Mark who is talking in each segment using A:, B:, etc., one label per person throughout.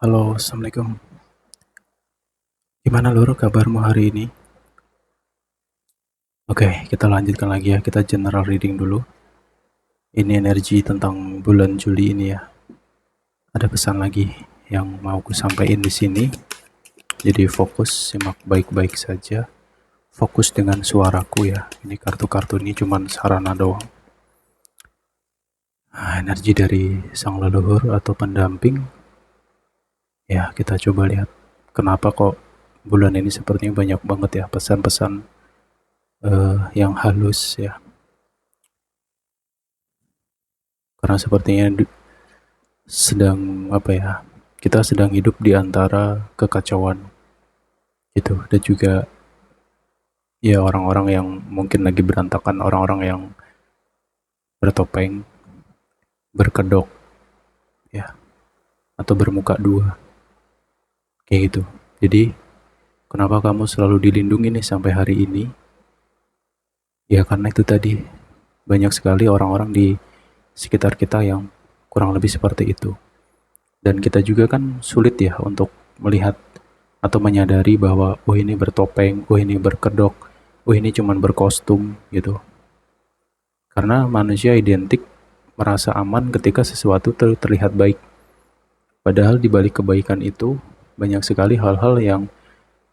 A: Halo, Assalamualaikum. Gimana Lur kabarmu hari ini? Oke, kita lanjutkan lagi ya. Kita general reading dulu. Ini energi tentang bulan Juli ini ya. Ada pesan lagi yang mau ku sampaikan di sini. Jadi fokus, simak baik-baik saja. Fokus dengan suaraku ya. Ini kartu-kartu ini cuman sarana doang. Energi dari sang leluhur atau pendamping. Ya, kita coba lihat. Kenapa kok bulan ini sepertinya banyak banget ya pesan-pesan yang halus ya. Karena sepertinya sedang apa ya, kita sedang hidup di antara kekacauan gitu, dan juga ya orang-orang yang mungkin lagi berantakan, orang-orang yang bertopeng, berkedok ya, atau bermuka dua kayak gitu. Jadi kenapa kamu selalu dilindungi nih sampai hari ini? Ya karena itu tadi, banyak sekali orang-orang di sekitar kita yang kurang lebih seperti itu, dan kita juga kan sulit ya untuk melihat atau menyadari bahwa oh ini bertopeng, oh ini berkedok, oh ini cuman berkostum gitu. Karena manusia identik merasa aman ketika sesuatu terlihat baik. Padahal di balik kebaikan itu banyak sekali hal-hal yang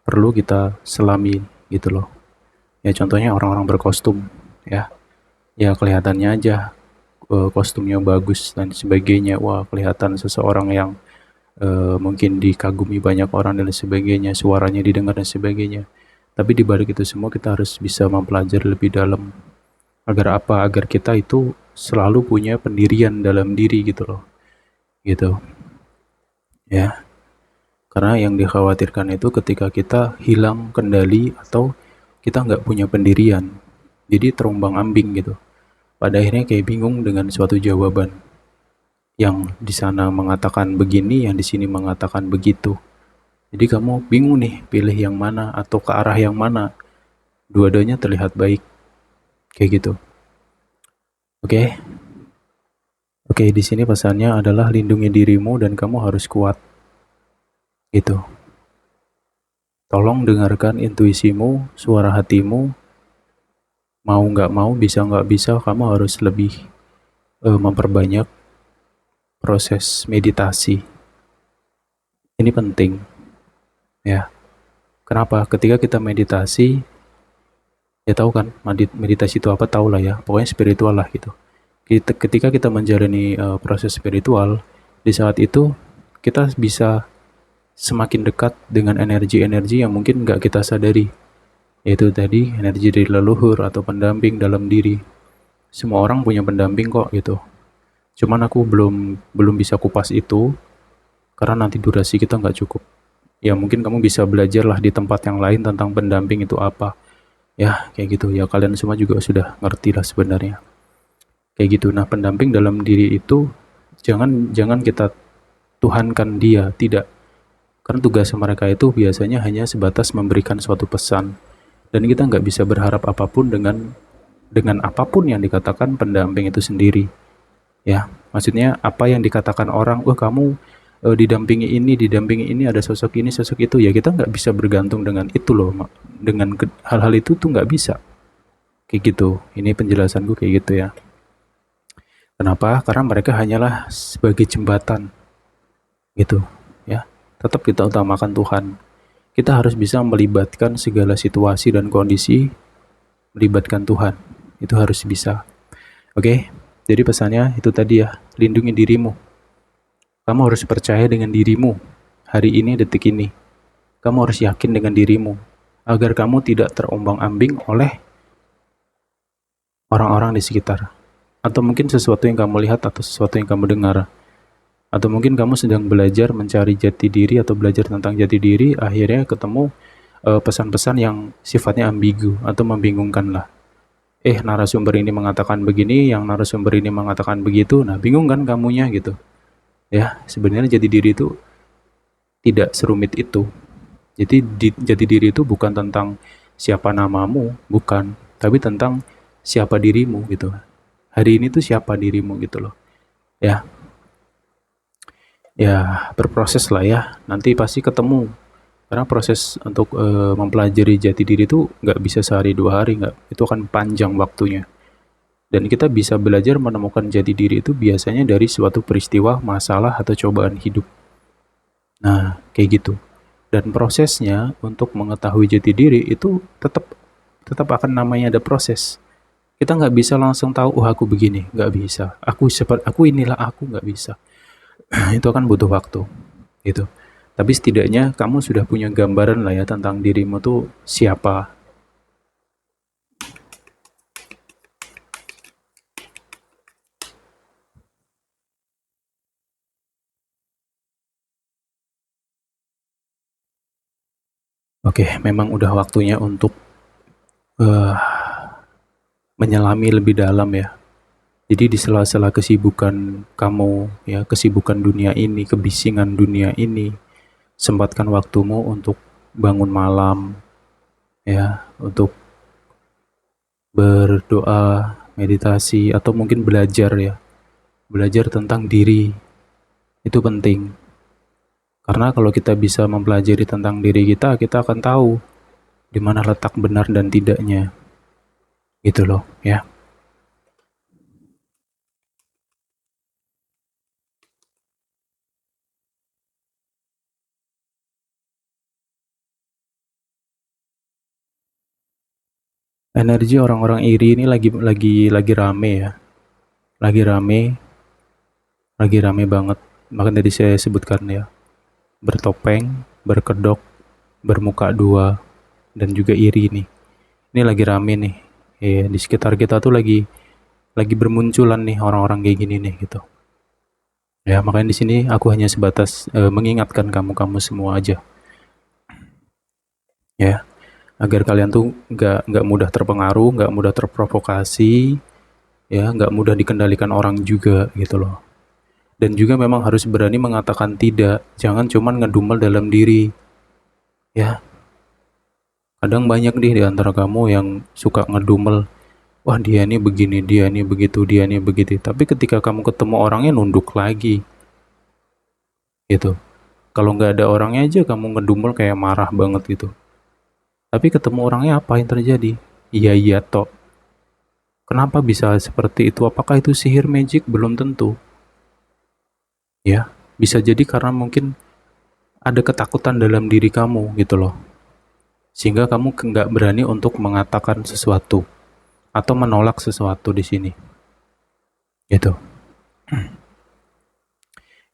A: perlu kita selami gitu loh. Ya contohnya orang-orang berkostum ya. Ya kelihatannya aja kostumnya bagus dan sebagainya. Wah, kelihatan seseorang yang mungkin dikagumi banyak orang dan sebagainya, suaranya didengar dan sebagainya. Tapi di balik itu semua kita harus bisa mempelajari lebih dalam. Agar apa? Agar kita itu selalu punya pendirian dalam diri gitu loh. Gitu. Ya. Karena yang dikhawatirkan itu ketika kita hilang kendali atau kita nggak punya pendirian. Jadi terombang ambing gitu. Pada akhirnya kayak bingung dengan suatu jawaban. Yang di sana mengatakan begini, yang di sini mengatakan begitu. Jadi kamu bingung nih pilih yang mana atau ke arah yang mana. Dua-duanya terlihat baik. Kayak gitu. Oke. Oke, di sini pesannya adalah lindungi dirimu dan kamu harus kuat. Gitu. Tolong dengarkan intuisimu, suara hatimu. Mau nggak bisa, kamu harus lebih memperbanyak proses meditasi. Ini penting, ya. Kenapa? Ketika kita meditasi, ya tahu kan, meditasi itu apa, tahu lah ya. Pokoknya spiritual lah gitu. Ketika kita menjalani proses spiritual, di saat itu kita bisa semakin dekat dengan energi-energi yang mungkin nggak kita sadari. Yaitu tadi energi dari leluhur atau pendamping dalam diri. Semua orang punya pendamping kok gitu. Cuman aku belum bisa kupas itu karena nanti durasi kita nggak cukup. Ya mungkin kamu bisa belajar lah di tempat yang lain tentang pendamping itu apa. Ya kayak gitu ya, kalian semua juga sudah ngerti lah sebenarnya. Kayak gitu. Nah, pendamping dalam diri itu jangan jangan kita tuhankan dia, tidak. Karena tugas mereka itu biasanya hanya sebatas memberikan suatu pesan. Dan kita nggak bisa berharap apapun dengan apapun yang dikatakan pendamping itu sendiri. Ya, maksudnya apa yang dikatakan orang, "Wah, kamu didampingi ini, ada sosok itu." Ya kita nggak bisa bergantung dengan itu loh. Dengan hal-hal itu tuh nggak bisa. Kayak gitu. Ini penjelasanku kayak gitu ya. Kenapa? Karena mereka hanyalah sebagai jembatan. Gitu. Ya. Tetap kita utamakan Tuhan. Kita harus bisa melibatkan segala situasi dan kondisi, melibatkan Tuhan. Itu harus bisa. Oke? Jadi pesannya itu tadi ya, lindungi dirimu. Kamu harus percaya dengan dirimu hari ini, detik ini. Kamu harus yakin dengan dirimu agar kamu tidak terombang-ambing oleh orang-orang di sekitar. Atau mungkin sesuatu yang kamu lihat atau sesuatu yang kamu dengar. Atau mungkin kamu sedang belajar mencari jati diri atau belajar tentang jati diri, akhirnya ketemu pesan-pesan yang sifatnya ambigu atau membingungkan lah. Narasumber ini mengatakan begini, yang narasumber ini mengatakan begitu. Nah, bingung kan kamunya gitu. Ya, sebenarnya jati diri itu tidak serumit itu. Jadi jati diri itu bukan tentang siapa namamu, bukan, tapi tentang siapa dirimu gitu. Hari ini tuh siapa dirimu gitu loh. Ya. ya berproses lah ya, nanti pasti ketemu. Karena proses untuk mempelajari jati diri itu nggak bisa sehari dua hari, nggak, itu akan panjang waktunya. Dan kita bisa belajar menemukan jati diri itu biasanya dari suatu peristiwa, masalah, atau cobaan hidup. Nah, kayak gitu. Dan prosesnya untuk mengetahui jati diri itu tetap tetap akan namanya ada proses. Kita nggak bisa langsung tahu, oh aku begini, nggak bisa. Aku inilah aku, nggak bisa. Itu akan butuh waktu, gitu. Tapi setidaknya kamu sudah punya gambaran lah ya tentang dirimu tuh siapa. Oke, memang udah waktunya untuk uh, menyelami lebih dalam ya. Jadi di sela-sela kesibukan kamu ya, kesibukan dunia ini, kebisingan dunia ini, sempatkan waktumu untuk bangun malam ya, untuk berdoa, meditasi, atau mungkin belajar ya. Belajar tentang diri itu penting. Karena kalau kita bisa mempelajari tentang diri kita, kita akan tahu di mana letak benar dan tidaknya. Gitu loh, ya. Energi orang-orang iri ini lagi rame ya. Lagi rame, lagi rame banget. Makanya tadi saya sebutkan ya, bertopeng, berkedok, bermuka dua, dan juga iri nih. Ini lagi rame nih. Ya, di sekitar kita tuh lagi bermunculan nih orang-orang kayak gini nih gitu. Ya, makanya di sini aku hanya sebatas mengingatkan kamu-kamu semua aja, ya, agar kalian tuh nggak mudah terpengaruh, nggak mudah terprovokasi, ya, nggak mudah dikendalikan orang juga gitu loh. Dan juga memang harus berani mengatakan tidak, jangan cuman ngedumel dalam diri, ya. Kadang banyak nih di antara kamu yang suka ngedumel, wah dia ini begini, dia ini begitu, dia ini begitu. Tapi ketika kamu ketemu orangnya nunduk lagi, gitu. Kalau nggak ada orangnya aja kamu ngedumel kayak marah banget gitu. Tapi ketemu orangnya apa yang terjadi? Iya iya toh. Kenapa bisa seperti itu? Apakah itu sihir magic? Belum tentu. Ya, bisa jadi karena mungkin ada ketakutan dalam diri kamu gitu loh. Sehingga kamu nggak berani untuk mengatakan sesuatu atau menolak sesuatu di sini. Gitu.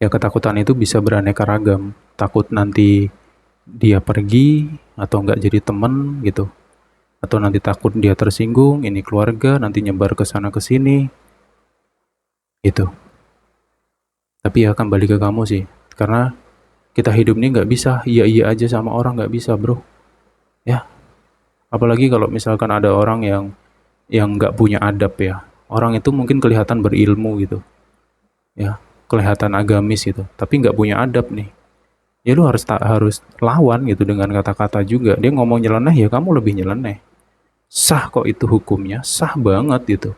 A: Ya ketakutan itu bisa beraneka ragam. Takut nanti dia pergi atau nggak jadi temen gitu. Atau nanti takut dia tersinggung, ini keluarga, nanti nyebar ke sana ke sini, gitu. Tapi ya kembali ke kamu sih, karena kita hidup ini nggak bisa iya-iya aja sama orang, nggak bisa bro. Ya, apalagi kalau misalkan ada orang yang nggak punya adab ya. Orang itu mungkin kelihatan berilmu gitu, ya, kelihatan agamis gitu, tapi nggak punya adab nih. Ya lu harus lawan gitu dengan kata-kata juga. Dia ngomong nyeleneh ya kamu lebih nyeleneh. Sah kok itu hukumnya, sah banget gitu.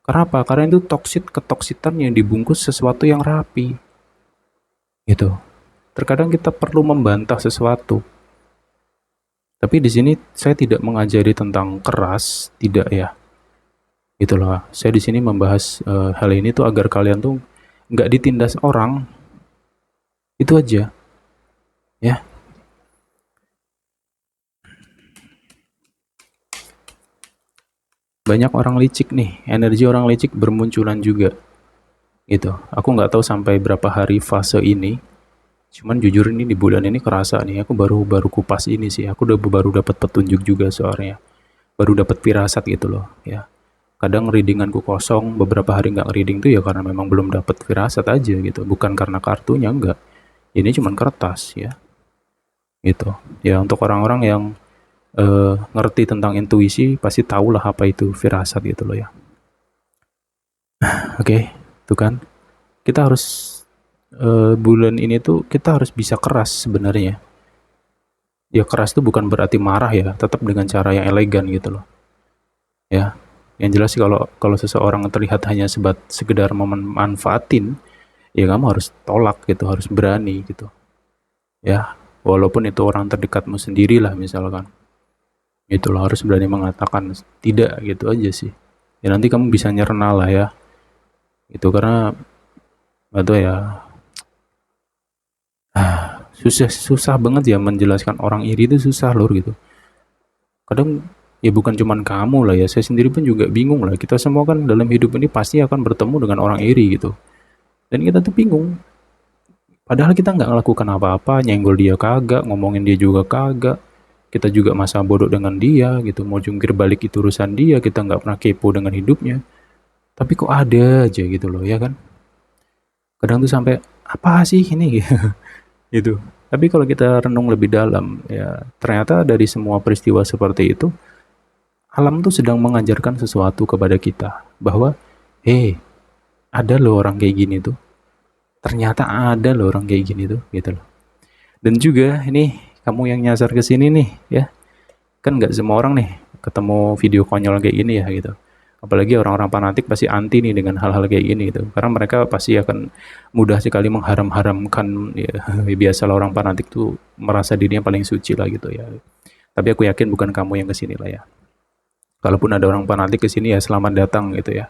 A: Karena apa? Karena itu ketoksitan yang dibungkus sesuatu yang rapi. Gitu. Terkadang kita perlu membantah sesuatu. Tapi di sini saya tidak mengajari tentang keras, tidak ya. Gitu loh. Saya di sini membahas hal ini tuh agar kalian tuh nggak ditindas orang. Itu aja, ya. Banyak orang licik nih, energi orang licik bermunculan juga. Gitu. Aku nggak tahu sampai berapa hari fase ini. Cuman jujur ini di bulan ini kerasa nih, aku baru baru kupas ini sih. Aku udah baru dapat petunjuk juga soalnya. Baru dapat firasat gitu loh, ya. Kadang readinganku kosong, beberapa hari nggak reading tuh ya karena memang belum dapat firasat aja gitu. Bukan karena kartunya, enggak. Ini cuman kertas ya. Gitu. Ya untuk orang-orang yang ngerti tentang intuisi pasti tahulah apa itu firasat gitu loh ya. Oke, tuh kan. Kita harus bulan ini tuh kita harus bisa keras sebenarnya. Ya keras itu bukan berarti marah ya, tetap dengan cara yang elegan gitu loh. Ya. Yang jelas sih kalau kalau seseorang terlihat hanya sekedar memanfaatin, ya kamu harus tolak gitu, harus berani gitu. Ya, walaupun itu orang terdekatmu sendiri lah misalkan. Itulah harus berani mengatakan tidak gitu aja sih. Ya nanti kamu bisa nyerna lah ya. Itu karena atau ya susah susah banget ya menjelaskan orang iri itu susah lur gitu. Kadang ya bukan cuman kamu lah ya, saya sendiri pun juga bingung lah. Kita semua kan dalam hidup ini pasti akan bertemu dengan orang iri gitu. Dan kita tuh bingung. Padahal kita nggak melakukan apa-apa, nyenggol dia kagak, ngomongin dia juga kagak. Kita juga masa bodoh dengan dia gitu, mau jungkir balik itu urusan dia, kita nggak pernah kepo dengan hidupnya. Tapi kok ada aja gitu loh, ya kan? Kadang tuh sampai apa sih ini gitu. Tapi kalau kita renung lebih dalam, ya ternyata dari semua peristiwa seperti itu, alam tuh sedang mengajarkan sesuatu kepada kita bahwa, ada loh orang kayak gini tuh. Ternyata ada loh orang kayak gini tuh, gitu loh. Dan juga ini kamu yang nyasar ke sini nih, ya kan nggak semua orang nih ketemu video konyol kayak gini ya gitu. Apalagi orang-orang fanatik pasti anti nih dengan hal-hal kayak gini gitu. Karena mereka pasti akan mudah sekali mengharam-haramkan ya, biasalah orang fanatik tuh merasa dirinya paling suci lah gitu ya. Tapi aku yakin bukan kamu yang kesini lah ya. Kalaupun ada orang fanatik kesini ya selamat datang gitu ya.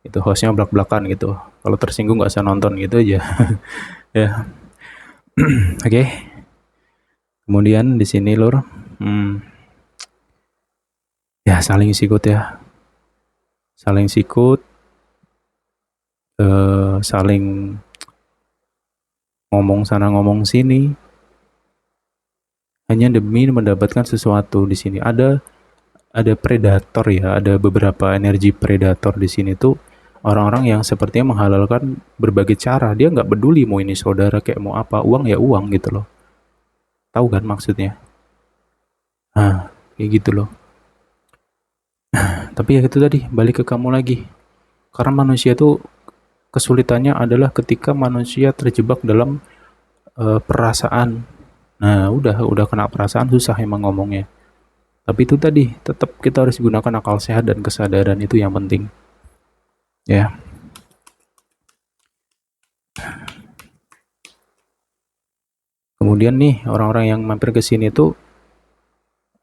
A: Itu hostnya belak-belakan gitu. Kalau tersinggung nggak usah nonton gitu aja. Ya, oke. Okay. Kemudian di sini lur, ya saling sikut ya, saling sikut, saling ngomong sana ngomong sini, hanya demi mendapatkan sesuatu di sini. Ada predator ya, ada beberapa energi predator di sini tuh orang-orang yang sepertinya menghalalkan berbagai cara. Dia nggak peduli mau ini saudara kayak mau apa, uang ya uang gitu loh. Tahu kan maksudnya? Nah, kayak gitu loh. Tapi ya itu tadi, balik ke kamu lagi. Karena manusia itu kesulitannya adalah ketika manusia terjebak dalam perasaan. Nah, udah kena perasaan susah emang ngomongnya. Tapi itu tadi, tetap kita harus gunakan akal sehat dan kesadaran itu yang penting. Ya. Kemudian nih, orang-orang yang mampir ke sini itu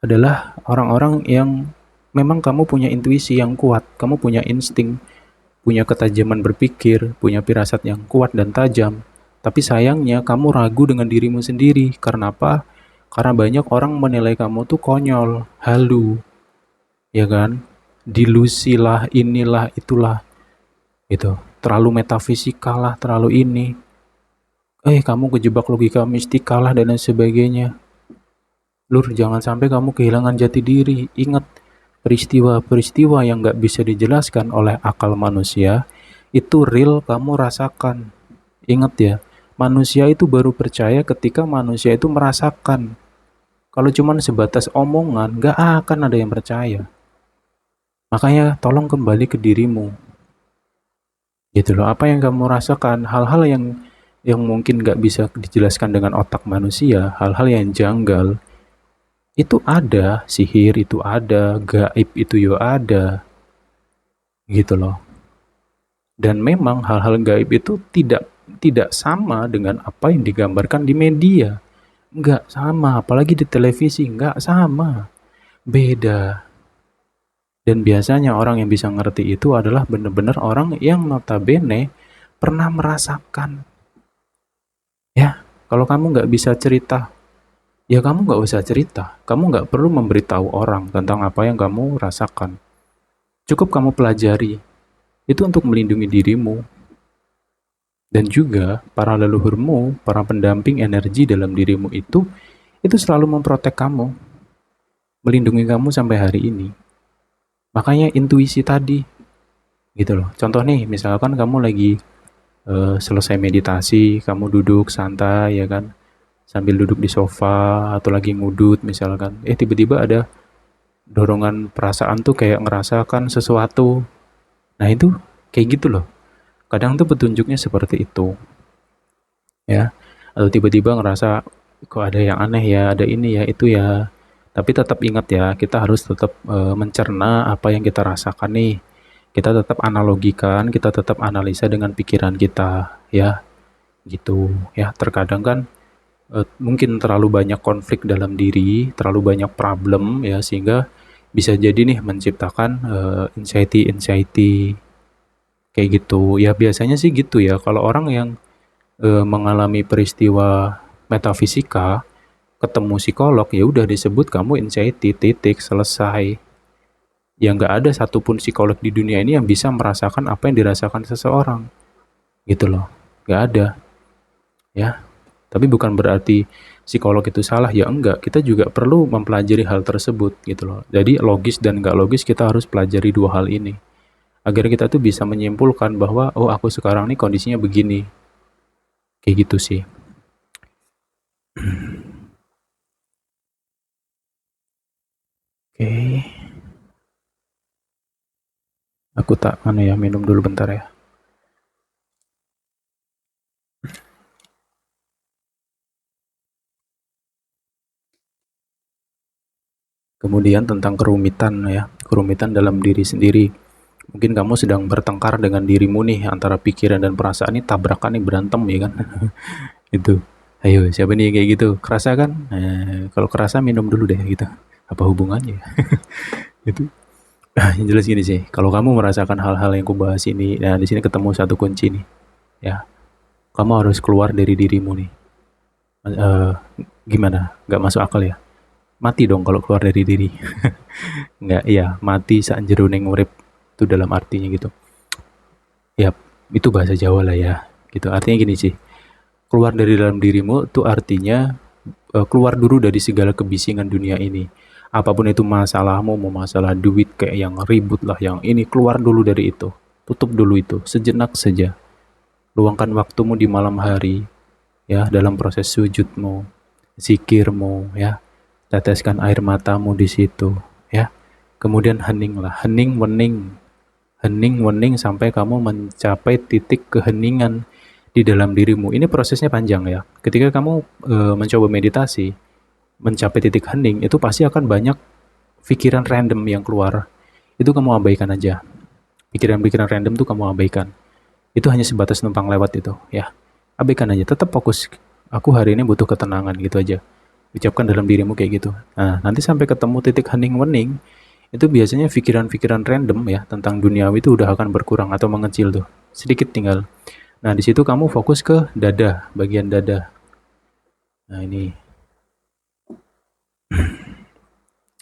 A: adalah orang-orang yang memang kamu punya intuisi yang kuat, kamu punya insting, punya ketajaman berpikir, punya firasat yang kuat dan tajam. Tapi sayangnya kamu ragu dengan dirimu sendiri. Karena apa? Karena banyak orang menilai kamu tuh konyol, halu, ya kan? Dilusi lah, inilah, itulah, gitu. Terlalu metafisikal lah, terlalu ini. Kamu kejebak logika mistika lah dan lain sebagainya. Lur, jangan sampai kamu kehilangan jati diri. Ingat, peristiwa-peristiwa yang gak bisa dijelaskan oleh akal manusia, itu real kamu rasakan. Ingat ya, manusia itu baru percaya ketika manusia itu merasakan. Kalau cuma sebatas omongan, gak akan ada yang percaya. Makanya tolong kembali ke dirimu. Gitu loh, apa yang kamu rasakan, hal-hal yang mungkin gak bisa dijelaskan dengan otak manusia, hal-hal yang janggal, itu ada, sihir itu ada, gaib itu juga ada, gitu loh. Dan memang hal-hal gaib itu tidak sama dengan apa yang digambarkan di media. Nggak sama, apalagi di televisi, nggak sama. Beda. Dan biasanya orang yang bisa ngerti itu adalah benar-benar orang yang notabene pernah merasakan. Ya, kalau kamu nggak bisa cerita, ya kamu nggak usah cerita. Kamu nggak perlu memberitahu orang tentang apa yang kamu rasakan. Cukup kamu pelajari. Itu untuk melindungi dirimu. Dan juga para leluhurmu, para pendamping energi dalam dirimu itu selalu memprotek kamu, melindungi kamu sampai hari ini. Makanya intuisi tadi, gitu loh. Contoh nih, misalkan kamu lagi selesai meditasi, kamu duduk santai ya kan, sambil duduk di sofa atau lagi ngudut misalkan, tiba-tiba ada dorongan perasaan tuh kayak ngerasakan sesuatu. Nah itu kayak gitu loh. Kadang tuh petunjuknya seperti itu, ya. Atau tiba-tiba ngerasa kok ada yang aneh ya, ada ini ya, itu ya. Tapi tetap ingat ya, kita harus tetap mencerna apa yang kita rasakan nih. Kita tetap analogikan, kita tetap analisa dengan pikiran kita, ya. gitu ya. Terkadang kan mungkin terlalu banyak konflik dalam diri, terlalu banyak problem ya, sehingga bisa jadi nih menciptakan anxiety kayak gitu. Ya biasanya sih gitu ya, kalau orang yang mengalami peristiwa metafisika, ketemu psikolog, ya udah disebut kamu anxiety, titik, selesai. Ya nggak ada satupun psikolog di dunia ini yang bisa merasakan apa yang dirasakan seseorang, gitu loh. Nggak ada, ya. Tapi bukan berarti psikolog itu salah, ya enggak. Kita juga perlu mempelajari hal tersebut, gitu loh. Jadi logis dan nggak logis kita harus pelajari dua hal ini. Agar kita tuh bisa menyimpulkan bahwa, oh aku sekarang nih kondisinya begini. Kayak gitu sih. Oke, aku tak mana ya, minum dulu bentar ya. Kemudian tentang kerumitan ya, kerumitan dalam diri sendiri. Mungkin kamu sedang bertengkar dengan dirimu nih, antara pikiran dan perasaan ini tabrakan nih, berantem ya kan. Itu. Ayo, siapa nih kayak gitu? Kerasa kan? Kalau kerasa minum dulu deh gitu. Apa hubungannya? Gitu. Yang jelas gini sih, kalau kamu merasakan hal-hal yang kubahas ini, nah di sini ketemu satu kunci nih, ya. Kamu harus keluar dari dirimu nih. Eh, Gimana? Gak masuk akal ya? Mati dong kalau keluar dari diri. Nggak, iya, mati sak jeroning urip itu dalam artinya gitu. Ya, itu bahasa Jawa lah ya. Gitu. Artinya gini sih, keluar dari dalam dirimu itu artinya keluar dulu dari segala kebisingan dunia ini. Apapun itu masalahmu, mau masalah duit kayak yang ribut lah, yang ini, keluar dulu dari itu. Tutup dulu itu, sejenak saja. Luangkan waktumu di malam hari, ya, dalam proses sujudmu, zikirmu, ya. Teteskan air matamu di situ, ya. Kemudian heninglah, hening wening sampai kamu mencapai titik keheningan di dalam dirimu. Ini prosesnya panjang ya. Ketika kamu mencoba meditasi, mencapai titik hening, itu pasti akan banyak pikiran random yang keluar. Itu kamu abaikan aja. Pikiran-pikiran random tuh kamu abaikan. Itu hanya sebatas numpang lewat itu, ya. Abaikan aja, tetap fokus. Aku hari ini butuh ketenangan gitu aja. Ucapkan dalam dirimu kayak gitu. Nah, nanti sampai ketemu titik hening wening, itu biasanya pikiran-pikiran random ya tentang duniawi itu udah akan berkurang atau mengecil tuh. Sedikit tinggal. Nah, di situ kamu fokus ke dada, bagian dada. Nah, ini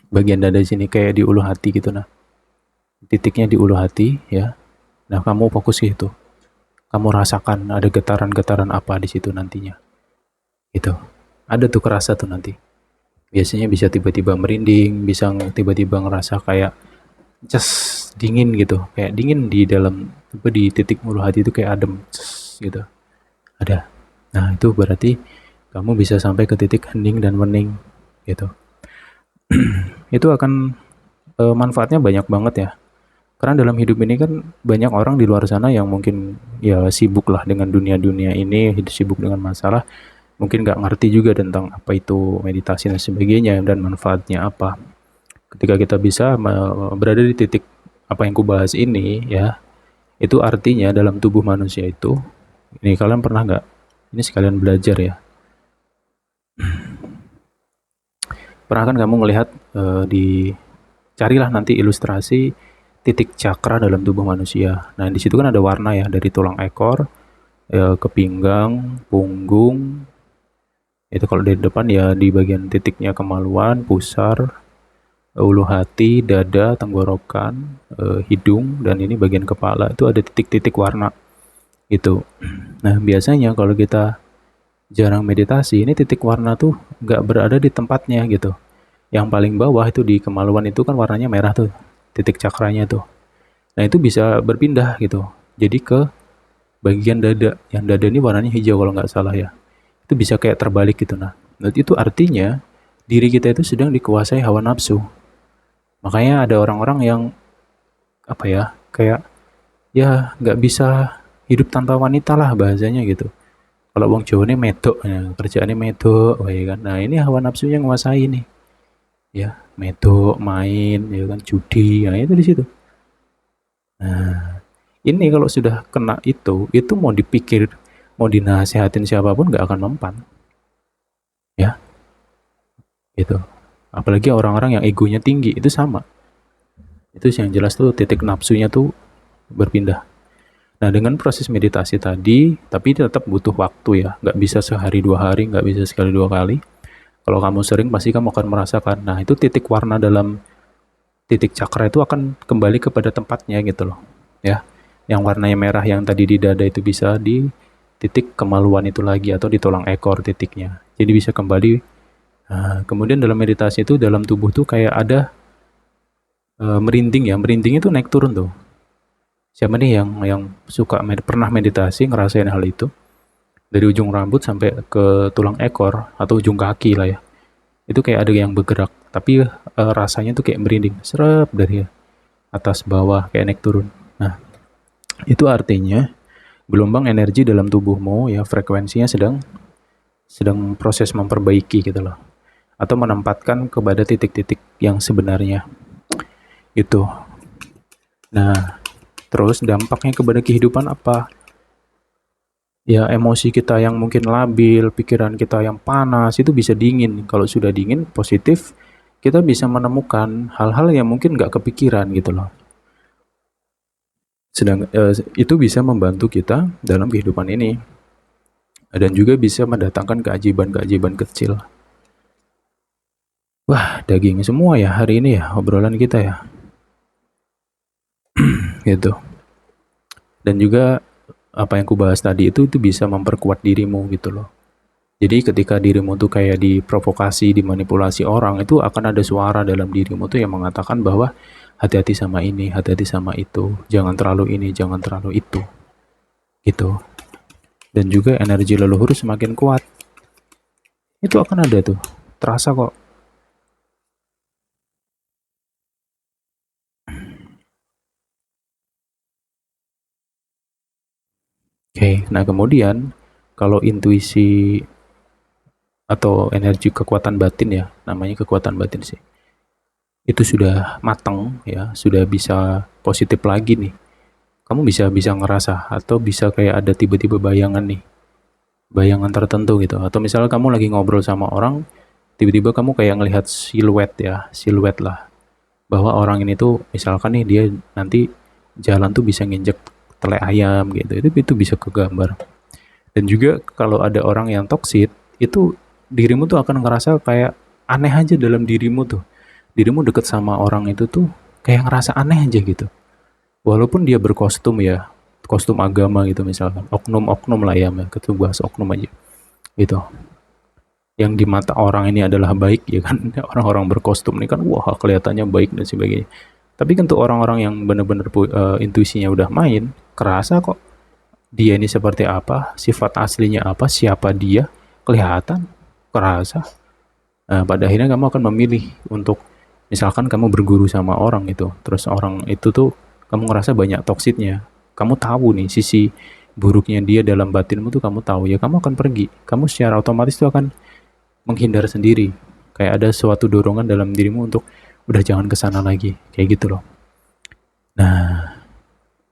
A: bagian dada sini kayak di ulu hati gitu nah. Titiknya di ulu hati ya. Nah, kamu fokus ke itu. Kamu rasakan ada getaran-getaran apa di situ nantinya. Gitu. Ada tuh kerasa tuh nanti. Biasanya bisa tiba-tiba merinding, bisa tiba-tiba ngerasa kayak dingin gitu, kayak dingin di dalam di titik ulu hati itu kayak adem gitu, ada. Nah itu berarti kamu bisa sampai ke titik hening dan wening gitu. Itu akan manfaatnya banyak banget ya, karena dalam hidup ini kan banyak orang di luar sana yang mungkin ya sibuk lah dengan dunia-dunia ini, sibuk dengan masalah, mungkin nggak ngerti juga tentang apa itu meditasi dan sebagainya dan manfaatnya apa. Ketika kita bisa berada di titik apa yang kubahas ini ya, itu artinya dalam tubuh manusia itu, ini kalian pernah nggak, ini sekalian belajar ya, pernah kan kamu melihat di, carilah nanti ilustrasi titik cakra dalam tubuh manusia. Nah di situ kan ada warna ya, dari tulang ekor ke pinggang, punggung, itu kalau dari depan ya di bagian titiknya kemaluan, pusar, ulu hati, dada, tenggorokan, hidung, dan ini bagian kepala itu ada titik-titik warna itu. Nah biasanya kalau kita jarang meditasi, ini titik warna tuh nggak berada di tempatnya gitu. Yang paling bawah itu di kemaluan itu kan warnanya merah tuh, titik cakranya tuh. Nah itu bisa berpindah gitu, jadi ke bagian dada. Yang dada ini warnanya hijau kalau nggak salah ya. Itu bisa kayak terbalik gitu. Nah itu artinya diri kita itu sedang dikuasai hawa nafsu. Makanya ada orang-orang yang apa ya, kayak ya nggak bisa hidup tanpa wanita lah bahasanya gitu. Kalau wong Jawa ini medok, ya, kerjaannya medok, oh ya kan. Nah ini hawa nafsunya nguasai nih, ya medok, main, ya kan, judi, nah itu di situ. Nah ini kalau sudah kena itu mau dipikir mau dinasehatin siapapun nggak akan mempan, ya gitu. Apalagi orang-orang yang egonya tinggi itu sama. Itu yang jelas tuh titik nafsunya tuh berpindah. Nah dengan proses meditasi tadi, tapi tetap butuh waktu ya, nggak bisa sehari 2 hari, nggak bisa sekali 2 kali. Kalau kamu sering pasti kamu akan merasakan. Nah itu titik warna dalam titik cakra itu akan kembali kepada tempatnya gitu loh, ya. Yang warnanya merah yang tadi di dada itu bisa di titik kemaluan itu lagi atau di tulang ekor titiknya. Jadi bisa kembali. Nah, kemudian dalam meditasi itu dalam tubuh tuh kayak ada merinding ya, merinding itu naik turun tuh. Siapa nih yang suka pernah meditasi ngerasain hal itu? Dari ujung rambut sampai ke tulang ekor atau ujung kaki lah ya. Itu kayak ada yang bergerak, tapi rasanya tuh kayak merinding, serap dari atas bawah kayak naik turun. Nah, itu artinya gelombang energi dalam tubuhmu ya frekuensinya sedang sedang proses memperbaiki gitu loh. Atau menempatkan kepada titik-titik yang sebenarnya. Itu. Nah, terus dampaknya kepada kehidupan apa? Ya emosi kita yang mungkin labil, pikiran kita yang panas itu bisa dingin. Kalau sudah dingin, positif, kita bisa menemukan hal-hal yang mungkin nggak kepikiran gitu loh. Sedang itu bisa membantu kita dalam kehidupan ini dan juga bisa mendatangkan keajaiban-keajaiban kecil. Wah, daging semua ya hari ini ya obrolan kita ya. Gitu. Dan juga apa yang kubahas tadi itu bisa memperkuat dirimu gitu loh. Jadi ketika dirimu tuh kayak diprovokasi, dimanipulasi orang, itu akan ada suara dalam dirimu tuh yang mengatakan bahwa hati-hati sama ini, hati-hati sama itu, jangan terlalu ini, jangan terlalu itu. Gitu. Dan juga energi leluhur semakin kuat. Itu akan ada tuh. Terasa kok. Oke, nah kemudian kalau intuisi atau energi kekuatan batin ya, namanya kekuatan batin sih. Itu sudah matang ya, sudah bisa positif lagi nih. Kamu bisa bisa ngerasa atau bisa kayak ada tiba-tiba bayangan nih, bayangan tertentu gitu. Atau misalnya kamu lagi ngobrol sama orang, tiba-tiba kamu kayak ngelihat siluet ya, siluet lah. Bahwa orang ini tuh misalkan nih dia nanti jalan tuh bisa nginjek tele ayam gitu. Itu bisa kegambar. Dan juga kalau ada orang yang toksit, itu dirimu tuh akan ngerasa kayak aneh aja dalam dirimu tuh. Dirimu deket sama orang itu tuh kayak ngerasa aneh aja gitu. Walaupun dia berkostum ya, kostum agama gitu misalkan, oknum-oknum lah ya, kita bahas oknum aja gitu. Yang di mata orang ini adalah baik ya kan, orang-orang berkostum ini kan wah kelihatannya baik dan sebagainya. Tapi kan tuh orang-orang yang benar-benar intuisinya udah main, kerasa kok dia ini seperti apa, sifat aslinya apa, siapa dia, kelihatan, kerasa. Nah, pada akhirnya kamu akan memilih untuk misalkan kamu berguru sama orang itu, terus orang itu tuh kamu ngerasa banyak toksitnya. Kamu tahu nih sisi buruknya dia dalam batinmu tuh kamu tahu ya kamu akan pergi. Kamu secara otomatis tuh akan menghindar sendiri. Kayak ada suatu dorongan dalam dirimu untuk udah jangan kesana lagi, kayak gitu loh. Nah,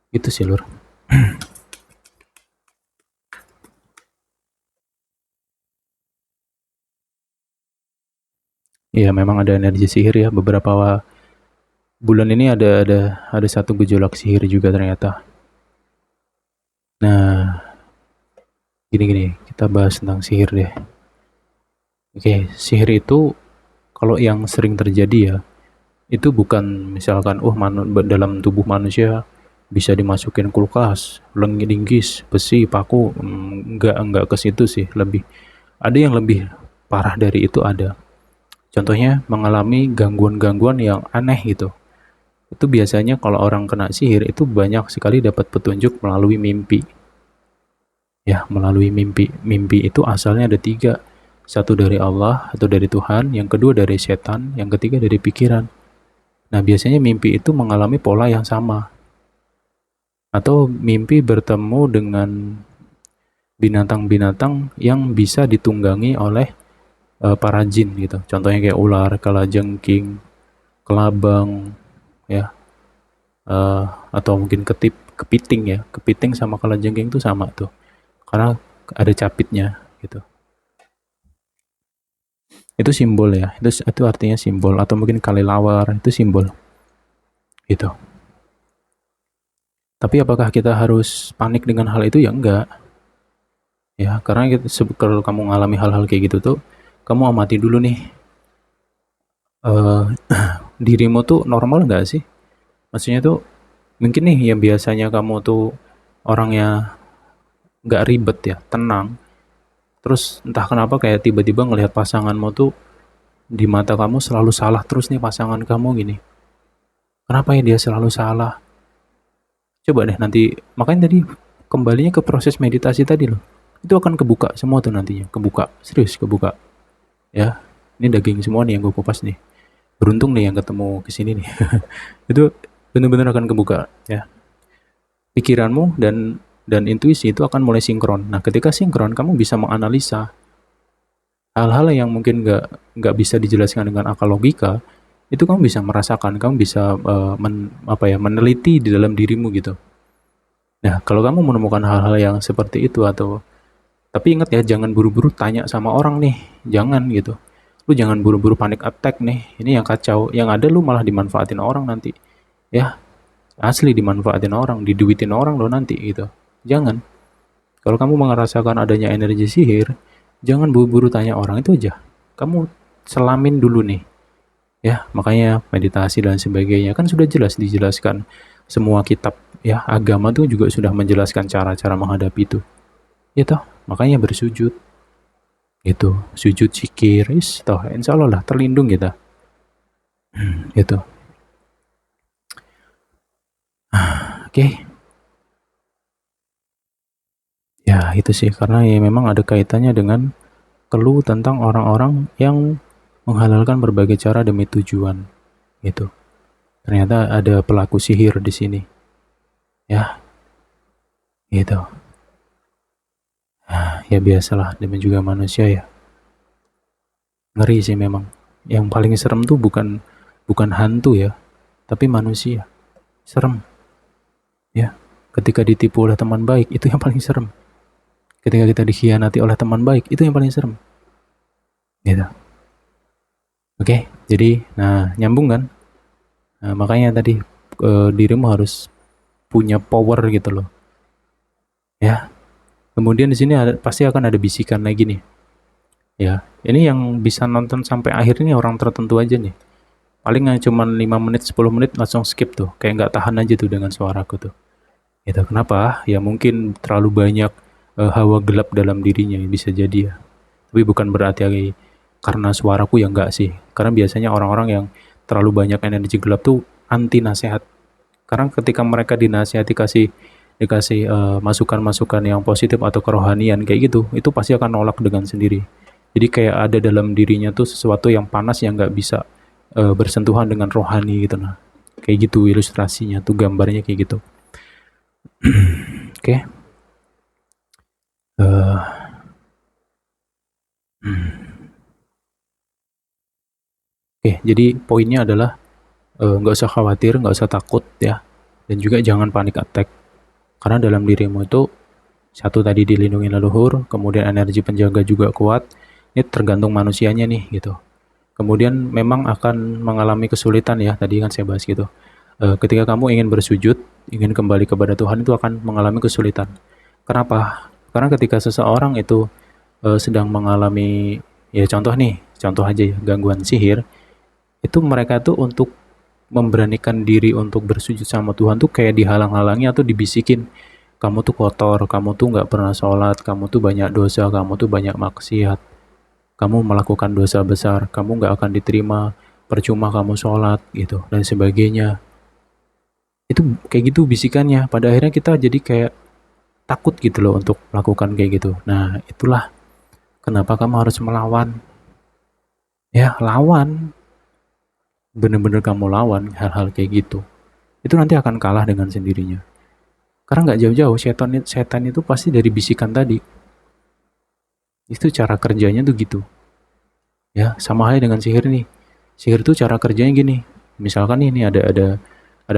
A: itu sih lur. Iya memang ada energi sihir ya beberapa bulan ini ada satu gejolak sihir juga ternyata. Nah, gini-gini, kita bahas tentang sihir deh. Oke, sihir itu kalau yang sering terjadi ya, itu bukan misalkan dalam tubuh manusia bisa dimasukin kulkas, linggis, besi, paku, enggak ke situ sih, lebih ada yang lebih parah dari itu ada. Contohnya mengalami gangguan-gangguan yang aneh gitu. Itu biasanya kalau orang kena sihir itu banyak sekali dapat petunjuk melalui mimpi. Ya, melalui mimpi. Mimpi itu asalnya ada 3. Satu dari Allah atau dari Tuhan, yang kedua dari setan, yang ketiga dari pikiran. Nah, biasanya mimpi itu mengalami pola yang sama. Atau mimpi bertemu dengan binatang-binatang yang bisa ditunggangi oleh para jin gitu. Contohnya kayak ular, kalajengking, kelabang, ya, atau mungkin kepiting ya. Kepiting sama kalajengking itu sama tuh. Karena ada capitnya gitu. Itu simbol ya, itu artinya simbol, atau mungkin kelelawar itu simbol gitu. Tapi apakah kita harus panik dengan hal itu? Ya enggak ya, karena kalau kamu ngalami hal-hal kayak gitu tuh, kamu amati dulu nih, eh dirimu tuh normal nggak sih? Maksudnya tuh mungkin nih yang biasanya kamu tuh orangnya nggak ribet ya, tenang, terus entah kenapa kayak tiba-tiba ngelihat pasanganmu tuh di mata kamu selalu salah terus nih pasangan kamu gini. Kenapa ya dia selalu salah? Coba deh nanti, makanya tadi kembalinya ke proses meditasi tadi loh. Itu akan kebuka semua tuh nantinya, kebuka, serius kebuka. Ya, ini daging semua nih yang gue kupas nih. Beruntung nih yang ketemu kesini nih. Itu benar-benar akan kebuka ya. Pikiranmu dan intuisi itu akan mulai sinkron. Nah, ketika sinkron, kamu bisa menganalisa hal-hal yang mungkin nggak bisa dijelaskan dengan akal logika. Itu kamu bisa merasakan, kamu bisa meneliti di dalam dirimu gitu. Nah, kalau kamu menemukan hal-hal yang seperti itu, atau tapi ingat ya, jangan buru-buru tanya sama orang nih, jangan gitu. Lu jangan buru-buru panic attack nih, ini yang kacau. Yang ada lu malah dimanfaatin orang nanti. Ya, asli dimanfaatin orang, diduitin orang lo nanti gitu. Jangan. Kalau kamu merasakan adanya energi sihir, jangan buru-buru tanya orang, itu aja. Kamu selamin dulu nih. Ya, makanya meditasi dan sebagainya kan sudah jelas dijelaskan. Semua kitab ya agama tuh juga sudah menjelaskan cara-cara menghadapi itu. Ya toh, makanya bersujud. Itu, sujud zikir, toh insya Allah lah terlindung kita. Itu. Oke. Ya, itu sih karena ya memang ada kaitannya dengan keluh tentang orang-orang yang menghalalkan berbagai cara demi tujuan. Gitu. Ternyata ada pelaku sihir di sini. Ya, gitu. Ya biasalah, demi juga manusia ya. Ngeri sih memang. Yang paling serem tuh bukan bukan hantu ya, tapi manusia. Serem. Ya. Ketika ditipu oleh teman baik, itu yang paling serem. Ketika kita dikhianati oleh teman baik, itu yang paling serem. Gitu. Oke, jadi nah nyambung kan? Nah, makanya tadi dirimu harus punya power gitu loh. Ya. Kemudian di sini pasti akan ada bisikan lagi nih. Ya, ini yang bisa nonton sampai akhir ini orang tertentu aja nih. Paling cuma 5 menit, 10 menit langsung skip tuh. Kayak nggak tahan aja tuh dengan suaraku tuh. Gitu. Kenapa? Ya mungkin terlalu banyak hawa gelap dalam dirinya, bisa jadi ya. Tapi bukan berarti karena suaraku ya enggak sih. Karena biasanya orang-orang yang terlalu banyak energi gelap tuh anti nasihat. Karena ketika mereka dinasihati dikasih masukan-masukan yang positif atau kerohanian kayak gitu, itu pasti akan nolak dengan sendiri. Jadi kayak ada dalam dirinya tuh sesuatu yang panas yang nggak bisa bersentuhan dengan rohani gitu nah. Kayak gitu ilustrasinya tuh, gambarnya kayak gitu. Oke. Oke, jadi poinnya adalah nggak usah khawatir, nggak usah takut ya, dan juga jangan panik attack. Karena dalam dirimu itu satu tadi dilindungi leluhur, kemudian energi penjaga juga kuat. Ini tergantung manusianya nih gitu. Kemudian memang akan mengalami kesulitan ya, tadi kan saya bahas gitu. Ketika kamu ingin bersujud, ingin kembali kepada Tuhan, itu akan mengalami kesulitan. Kenapa? Karena ketika seseorang itu sedang mengalami, ya contoh aja ya, gangguan sihir, itu mereka tuh untuk memberanikan diri untuk bersujud sama Tuhan tuh kayak dihalang-halangi atau dibisikin, kamu tuh kotor, kamu tuh nggak pernah sholat, kamu tuh banyak dosa, kamu tuh banyak maksiat, kamu melakukan dosa besar, kamu nggak akan diterima, percuma kamu sholat gitu dan sebagainya. Itu kayak gitu bisikannya. Pada akhirnya kita jadi kayak takut gitu loh untuk melakukan kayak gitu. Nah itulah kenapa kamu harus melawan. Ya lawan, bener-bener kamu lawan hal-hal kayak gitu. Itu nanti akan kalah dengan sendirinya. Karena nggak jauh-jauh, setan itu pasti dari bisikan tadi. Itu cara kerjanya tuh gitu. Ya, sama halnya dengan sihir nih. Sihir tuh cara kerjanya gini. Misalkan ini ada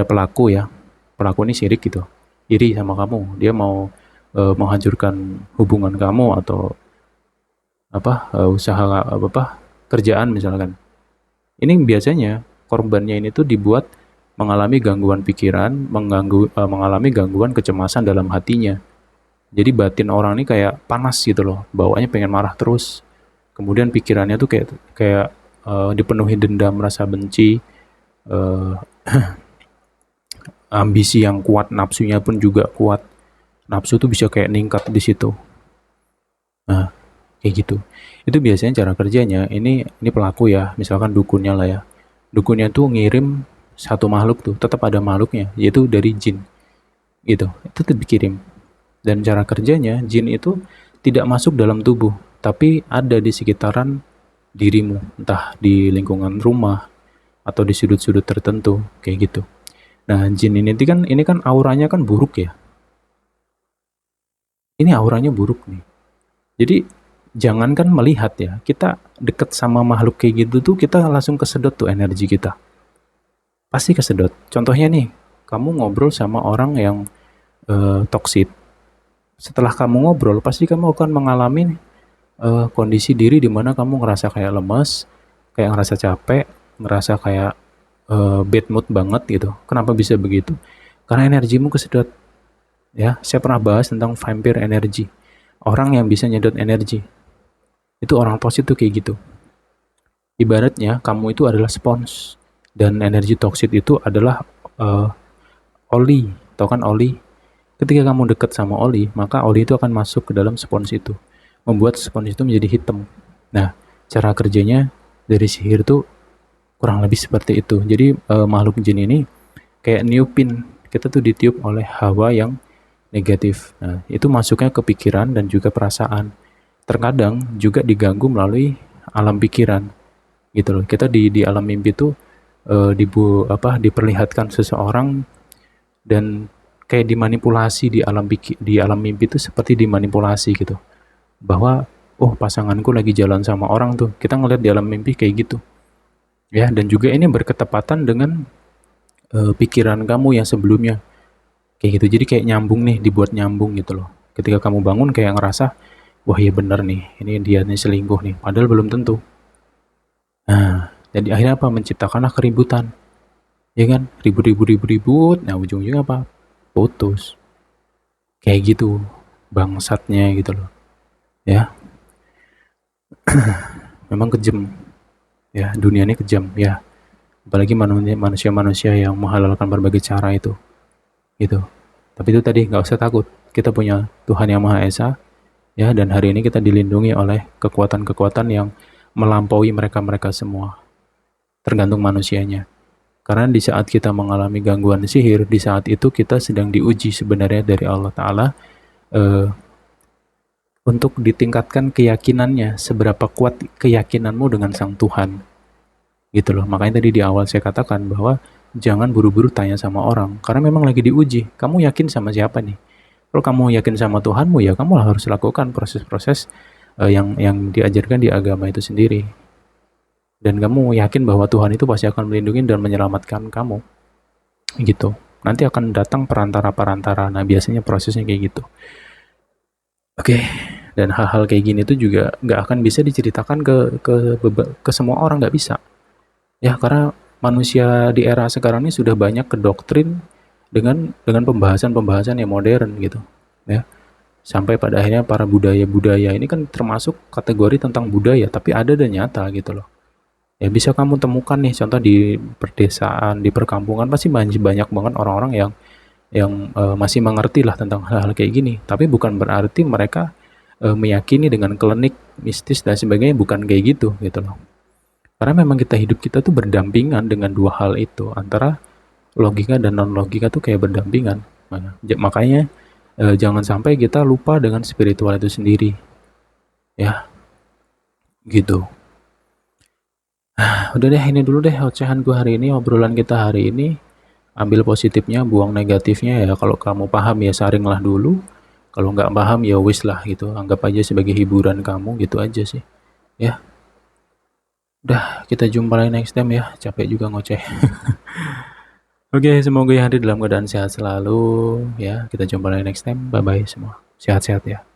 A: pelaku ya. Pelaku ini sirik gitu. Iri sama kamu. Dia mau menghancurkan hubungan kamu atau usaha kerjaan misalkan. Ini biasanya korbannya ini tuh dibuat mengalami gangguan pikiran, mengalami gangguan kecemasan dalam hatinya. Jadi batin orang ini kayak panas gitu loh, bawaannya pengen marah terus. Kemudian pikirannya tuh kayak kayak dipenuhi dendam, rasa benci, eh, ambisi yang kuat, nafsunya pun juga kuat. Nafsu tuh bisa kayak ningkat di situ. Nah, kayak gitu. Itu biasanya cara kerjanya. Ini pelaku ya, misalkan dukunnya lah ya. Dukunnya tuh ngirim satu makhluk tuh, tetap ada makhluknya, yaitu dari jin. Gitu. Itu tuh dikirim. Dan cara kerjanya, jin itu tidak masuk dalam tubuh, tapi ada di sekitaran dirimu, entah di lingkungan rumah atau di sudut-sudut tertentu, kayak gitu. Nah, jin ini kan auranya kan buruk ya. Ini auranya buruk nih. Jadi jangankan melihat ya, kita deket sama makhluk kayak gitu tuh kita langsung kesedot tuh energi kita. Pasti kesedot. Contohnya nih, kamu ngobrol sama orang yang toksik. Setelah kamu ngobrol, pasti kamu akan mengalami kondisi diri di mana kamu ngerasa kayak lemas, kayak ngerasa capek, ngerasa kayak bad mood banget gitu. Kenapa bisa begitu? Karena energimu kesedot. Ya, saya pernah bahas tentang vampire energy. Orang yang bisa nyedot energi. Itu orang toksik tuh kayak gitu. Ibaratnya kamu itu adalah spons dan energi toksik itu adalah uh, oli. Tahu kan oli? Ketika kamu dekat sama oli, maka oli itu akan masuk ke dalam spons itu, membuat spons itu menjadi hitam. Nah, cara kerjanya dari sihir tuh kurang lebih seperti itu. Jadi makhluk jin ini kayak niupin, kita tuh ditiup oleh hawa yang negatif. Nah, itu masuknya ke pikiran dan juga perasaan. Terkadang juga diganggu melalui alam pikiran, gitu loh. Kita di alam mimpi tuh diperlihatkan seseorang dan kayak dimanipulasi di alam mimpi itu seperti dimanipulasi gitu. Bahwa oh pasanganku lagi jalan sama orang tuh. Kita ngeliat di alam mimpi kayak gitu. Ya, dan juga ini berketepatan dengan pikiran kamu yang sebelumnya. Kayak gitu. Jadi kayak nyambung nih, dibuat nyambung gitu loh. Ketika kamu bangun kayak ngerasa, wah iya bener nih, ini dia nih selingkuh nih. Padahal belum tentu. Nah, jadi akhirnya apa? Menciptakanlah keributan. Ya kan? Ribut-ribut-ribut-ribut. Nah, ujung-ujungnya apa? Putus. Kayak gitu. Bangsatnya gitu loh. Ya, memang kejam. Ya, dunia ini kejam. Ya, apalagi manusia-manusia yang menghalalkan berbagai cara itu. Gitu. Tapi itu tadi nggak usah takut. Kita punya Tuhan yang Maha Esa. Ya, dan hari ini kita dilindungi oleh kekuatan-kekuatan yang melampaui mereka-mereka semua. Tergantung manusianya. Karena di saat kita mengalami gangguan sihir, di saat itu kita sedang diuji sebenarnya dari Allah Ta'ala eh, untuk ditingkatkan keyakinannya, seberapa kuat keyakinanmu dengan Sang Tuhan. Gitu loh. Makanya tadi di awal saya katakan bahwa jangan buru-buru tanya sama orang, karena memang lagi diuji. Kamu yakin sama siapa nih? Kalau kamu yakin sama Tuhanmu, ya kamu harus lakukan proses-proses yang diajarkan di agama itu sendiri. Dan kamu yakin bahwa Tuhan itu pasti akan melindungi dan menyelamatkan kamu. Gitu. Nanti akan datang perantara-perantara. Nah, biasanya prosesnya kayak gitu. Oke. Dan hal-hal kayak gini tuh juga nggak akan bisa diceritakan ke semua orang, nggak bisa. Ya, karena manusia di era sekarang ini sudah banyak kedoktrin dengan pembahasan-pembahasan yang modern gitu. Ya. Sampai pada akhirnya para budaya-budaya ini kan termasuk kategori tentang budaya, tapi ada dan nyata gitu loh. Ya bisa kamu temukan nih contoh di perdesaan, di perkampungan pasti banyak banget orang-orang yang masih mengerti lah tentang hal-hal kayak gini. Tapi bukan berarti mereka meyakini dengan klinik mistis dan sebagainya, bukan kayak gitu loh. Karena memang hidup kita tuh berdampingan dengan dua hal itu, antara logika dan non logika tuh kayak berdampingan. Makanya jangan sampai kita lupa dengan spiritual itu sendiri. Ya, gitu. Udah deh, ini dulu deh ocehan gue hari ini, obrolan kita hari ini. Ambil positifnya, buang negatifnya ya. Kalau kamu paham ya saringlah dulu. Kalau nggak paham ya wis lah gitu. Anggap aja sebagai hiburan kamu gitu aja sih. Ya, udah kita jumpa lagi next time ya. Capek juga ngoceh. Oke, semoga ya hadir dalam keadaan sehat selalu. Ya, kita jumpa lagi next time. Bye-bye semua. Sehat-sehat ya.